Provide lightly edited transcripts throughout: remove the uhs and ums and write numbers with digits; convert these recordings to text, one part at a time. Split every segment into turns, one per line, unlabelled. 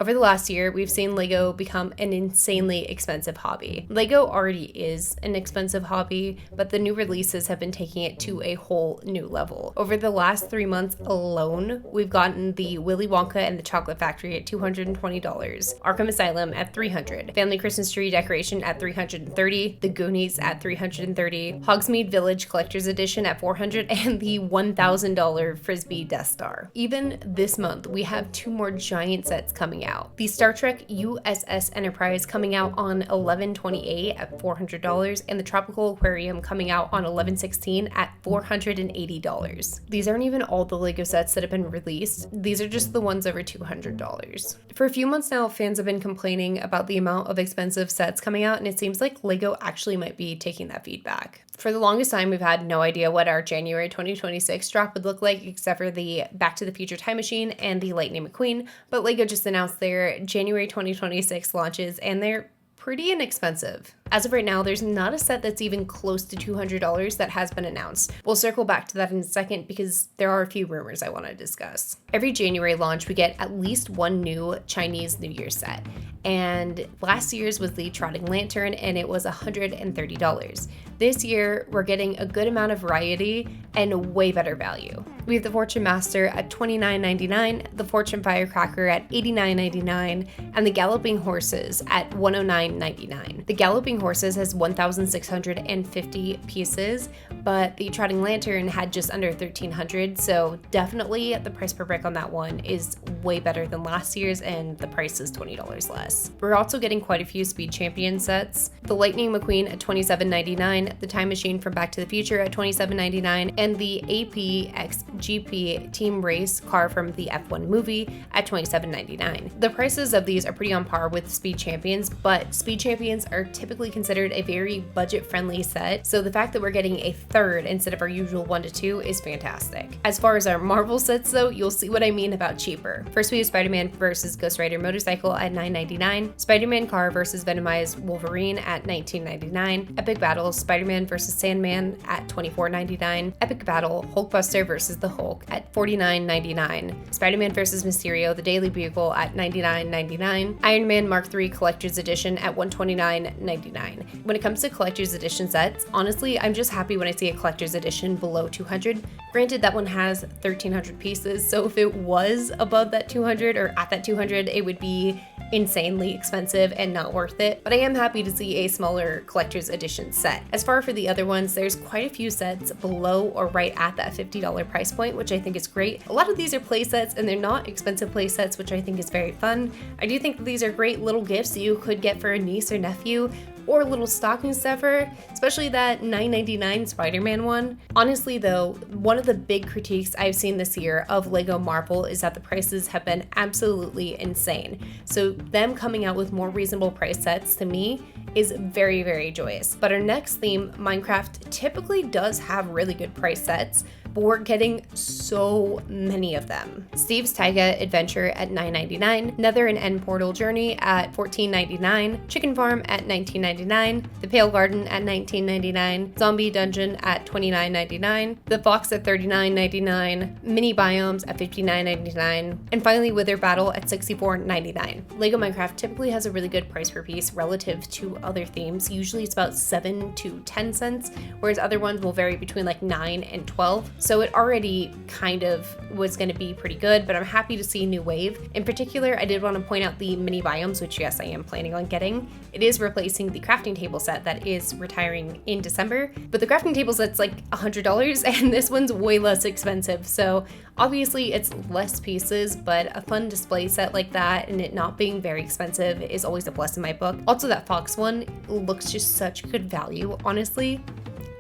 Over the last year, we've seen LEGO become an insanely expensive hobby. LEGO already is an expensive hobby, but the new releases have been taking it to a whole new level. Over the last 3 months alone, we've gotten the Willy Wonka and the Chocolate Factory at $220, Arkham Asylum at $300, Family Christmas Tree Decoration at $330, The Goonies at $330, Hogsmeade Village Collector's Edition at $400, and the $1,000 Frisbee Death Star. Even this month, we have 2 more giant sets coming out. The Star Trek USS Enterprise coming out on 11/28 at $400, and the Tropical Aquarium coming out on 11/16 at $480. These aren't even all the LEGO sets that have been released. These are just the ones over $200. For a few months now, fans have been complaining about the amount of expensive sets coming out, and it seems like LEGO actually might be taking that feedback. For the longest time, we've had no idea what our January 2026 drop would look like, except for the Back to the Future Time Machine and the Lightning McQueen, but LEGO just announced their January 2026 launches, and they're pretty inexpensive. As of right now, there's not a set that's even close to $200 that has been announced. We'll circle back to that in a second because there are a few rumors I want to discuss. Every January launch, we get at least one new Chinese New Year set. And last year's was the Trotting Lantern, and it was $130. This year, we're getting a good amount of variety and a way better value. We have the Fortune Master at $29.99, the Fortune Firecracker at $89.99, and the Galloping Horses at $109.99. The Galloping Horses has 1,650 pieces, but the Trotting Lantern had just under 1,300, so definitely the price per brick on that one is way better than last year's, and the price is $20 less. We're also getting quite a few Speed Champion sets. The Lightning McQueen at $27.99, the Time Machine from Back to the Future at $27.99, and the APX GP Team Race car from the F1 movie at $27.99. The prices of these are pretty on par with Speed Champions, but Speed Champions are typically considered a very budget-friendly set, so the fact that we're getting a third instead of our usual 1 to 2 is fantastic. As far as our Marvel sets though, you'll see what I mean about cheaper. First we have Spider-Man vs. Ghost Rider motorcycle at $9.99, Spider-Man car vs. Venomized Wolverine at $19.99, Epic Battle Spider-Man vs. Sandman at $24.99, Epic Battle Hulkbuster vs. the Hulk at $49.99, Spider-Man vs. Mysterio The Daily Bugle at $99.99, Iron Man Mark III Collector's Edition at $129.99. When it comes to Collector's Edition sets, honestly, I'm just happy when I see a Collector's Edition below 200. Granted, that one has 1,300 pieces, so if it was above that 200 or at that 200, it would be insanely expensive and not worth it, but I am happy to see a smaller collector's edition set. As far for the other ones, there's quite a few sets below or right at that $50 price point, which I think is great. A lot of these are play sets and they're not expensive play sets, which I think is very fun. I do think that these are great little gifts you could get for a niece or nephew, or a little stocking stuffer, especially that $9.99 Spider-Man one. Honestly though, one of the big critiques I've seen this year of LEGO Marvel is that the prices have been absolutely insane. So them coming out with more reasonable price sets to me is very, very joyous. But our next theme, Minecraft, typically does have really good price sets, but we're getting so many of them. Steve's Taiga Adventure at $9.99, Nether and End Portal Journey at $14.99, Chicken Farm at $19.99, The Pale Garden at $19.99, Zombie Dungeon at $29.99, The Fox at $39.99, Mini Biomes at $59.99, and finally Wither Battle at $64.99. LEGO Minecraft typically has a really good price per piece relative to other themes. Usually it's about 7 to 10 cents, whereas other ones will vary between like 9 and 12. So it already kind of was going to be pretty good, but I'm happy to see New Wave. In particular, I did want to point out the Mini Biomes, which yes, I am planning on getting. It is replacing the crafting table set that is retiring in December, but the crafting table set's like $100 and this one's way less expensive. So obviously it's less pieces, but a fun display set like that and it not being very expensive is always a plus in my book. Also that Fox one looks just such good value, honestly.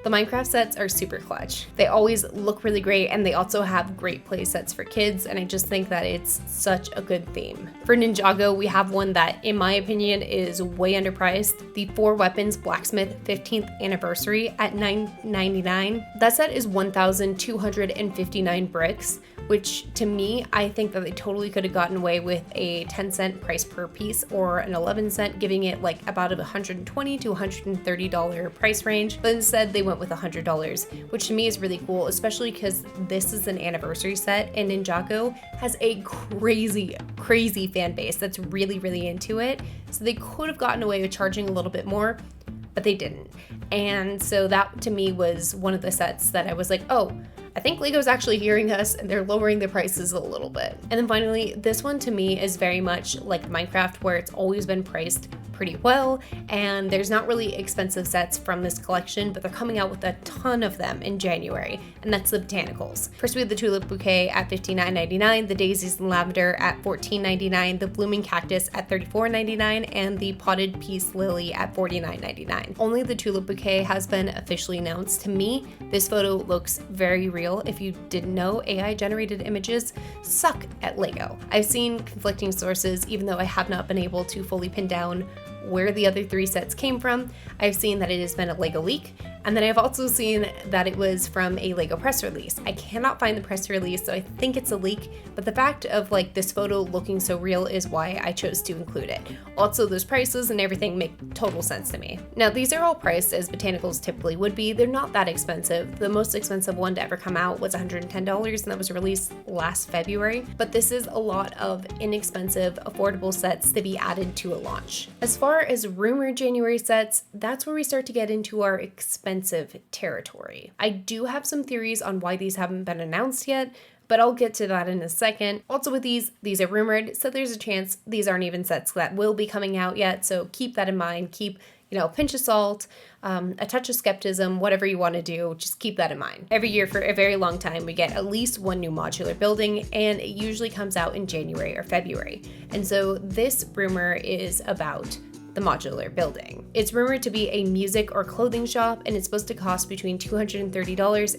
The Minecraft sets are super clutch. They always look really great and they also have great play sets for kids, and I just think that it's such a good theme. For Ninjago, we have one that in my opinion is way underpriced, the 4 Weapons Blacksmith 15th Anniversary at $9.99. That set is 1,259 bricks, which to me, I think that they totally could have gotten away with a 10-cent price per piece or an 11-cent, giving it like about a $120 to $130 price range. But instead they went with $100, which to me is really cool, especially because this is an anniversary set and Ninjago has a crazy fan base that's really into it. So they could have gotten away with charging a little bit more, but they didn't. And so that to me was one of the sets that I was like, oh, I think Lego's actually hearing us and they're lowering their prices a little bit. And then finally, this one to me is very much like Minecraft, where it's always been priced pretty well, and there's not really expensive sets from this collection, but they're coming out with a ton of them in January, and that's the botanicals. First we have the tulip bouquet at $59.99, the daisies and lavender at $14.99, the blooming cactus at $34.99, and the potted peace lily at $49.99. Only the tulip bouquet has been officially announced. To me, this photo looks very real. If you didn't know, AI generated images suck at Lego. I've seen conflicting sources, even though I have not been able to fully pin down where the other 3 sets came from. I've seen that it has been a Lego leak, and then I've also seen that it was from a Lego press release. I cannot find the press release, so I think it's a leak, but the fact of like this photo looking so real is why I chose to include it. Also, those prices and everything make total sense to me. Now, these are all priced as botanicals typically would be. They're not that expensive. The most expensive one to ever come out was $110, and that was released last February, but this is a lot of inexpensive, affordable sets to be added to a launch. As far as rumored January sets, that's where we start to get into our expensive territory. I do have some theories on why these haven't been announced yet, but I'll get to that in a second. Also with these are rumored, so there's a chance these aren't even sets that will be coming out yet, so keep that in mind. Keep, a pinch of salt, a touch of skepticism, whatever you want to do, just keep that in mind. Every year for a very long time, we get at least one new modular building, and it usually comes out in January or February. And so this rumor is about the modular building. It's rumored to be a music or clothing shop, and it's supposed to cost between $230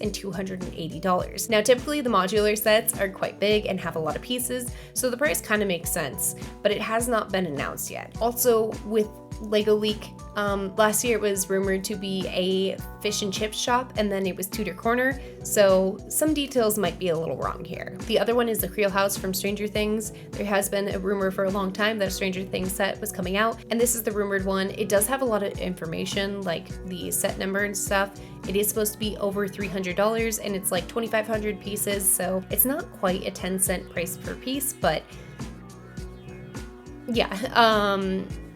and $280. Now, typically the modular sets are quite big and have a lot of pieces, so the price kind of makes sense, but it has not been announced yet. Also, with Lego leak, last year it was rumored to be a fish and chips shop, and then it was Tudor Corner, so some details might be a little wrong here. The other one is the Creel House from Stranger Things. There has been a rumor for a long time that a Stranger Things set was coming out, and this is the rumored one. It does have a lot of information, like the set number and stuff. It is supposed to be over $300, and it's like 2,500 pieces, so it's not quite a 10-cent price per piece, but yeah,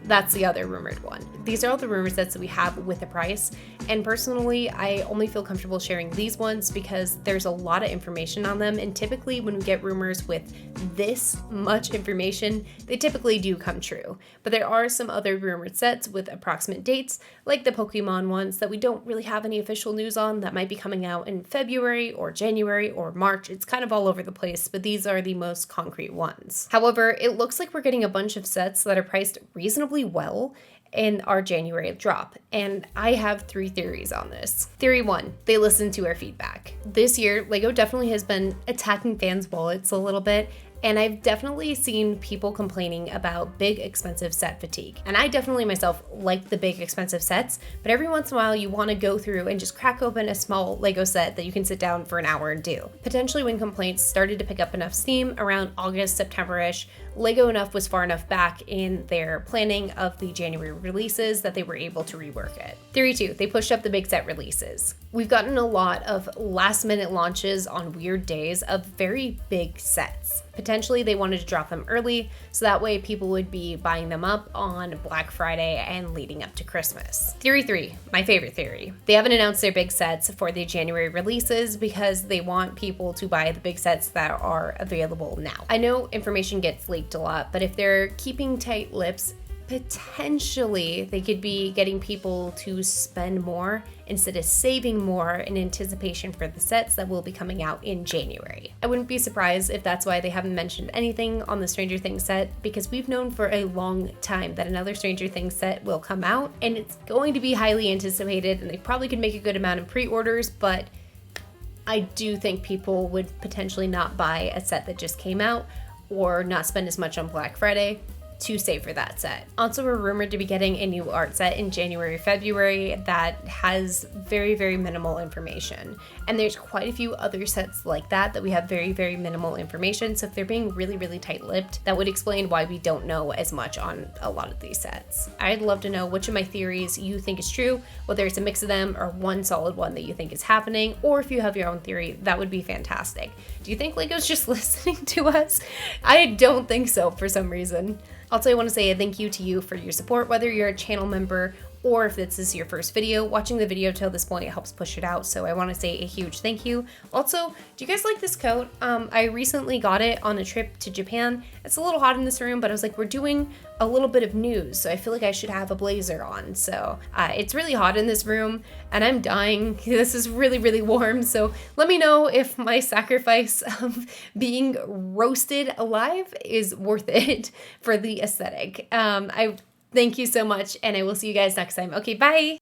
that's the other rumored one. These are all the rumor sets that we have with a price, and personally, I only feel comfortable sharing these ones because there's a lot of information on them, and typically when we get rumors with this much information, they typically do come true. But there are some other rumored sets with approximate dates, like the Pokemon ones that we don't really have any official news on that might be coming out in February or January or March. It's kind of all over the place, but these are the most concrete ones. However, it looks like we're getting a bunch of sets that are priced reasonably well in our January drop, and I have 3 theories on this. Theory 1, they listened to our feedback. This year, Lego definitely has been attacking fans' wallets a little bit, and I've definitely seen people complaining about big expensive set fatigue. And I definitely myself like the big expensive sets, but every once in a while you want to go through and just crack open a small Lego set that you can sit down for an hour and do. Potentially when complaints started to pick up enough steam around August, September-ish, Lego enough was far enough back in their planning of the January releases that they were able to rework it. Theory 2, they pushed up the big set releases. We've gotten a lot of last minute launches on weird days of very big sets. Potentially they wanted to drop them early, so that way people would be buying them up on Black Friday and leading up to Christmas. Theory 3, my favorite theory. They haven't announced their big sets for the January releases because they want people to buy the big sets that are available now. I know information gets leaked a lot, but if they're keeping tight lips, potentially they could be getting people to spend more instead of saving more in anticipation for the sets that will be coming out in January. I wouldn't be surprised if that's why they haven't mentioned anything on the Stranger Things set, because we've known for a long time that another Stranger Things set will come out, and it's going to be highly anticipated, and they probably could make a good amount of pre-orders, but I do think people would potentially not buy a set that just came out or not spend as much on Black Friday. to save for that set. Also, we're rumored to be getting a new art set in January, February that has very, very minimal information. And there's quite a few other sets like that we have very, very minimal information. So if they're being really, really tight-lipped, that would explain why we don't know as much on a lot of these sets. I'd love to know which of my theories you think is true, whether it's a mix of them or one solid one that you think is happening, or if you have your own theory, that would be fantastic. Do you think LEGO's just listening to us? I don't think so for some reason. Also, I want to say a thank you to you for your support, whether you're a channel member or if this is your first video. Watching the video till this point helps push it out, so I want to say a huge thank you. Also, do you guys like this coat? I recently got it on a trip to Japan. It's a little hot in this room, but I was like, we're doing a little bit of news, so I feel like I should have a blazer on. So it's really hot in this room, and I'm dying. This is really, really warm, so let me know if my sacrifice of being roasted alive is worth it for the aesthetic. I thank you so much, and I will see you guys next time. Okay, bye!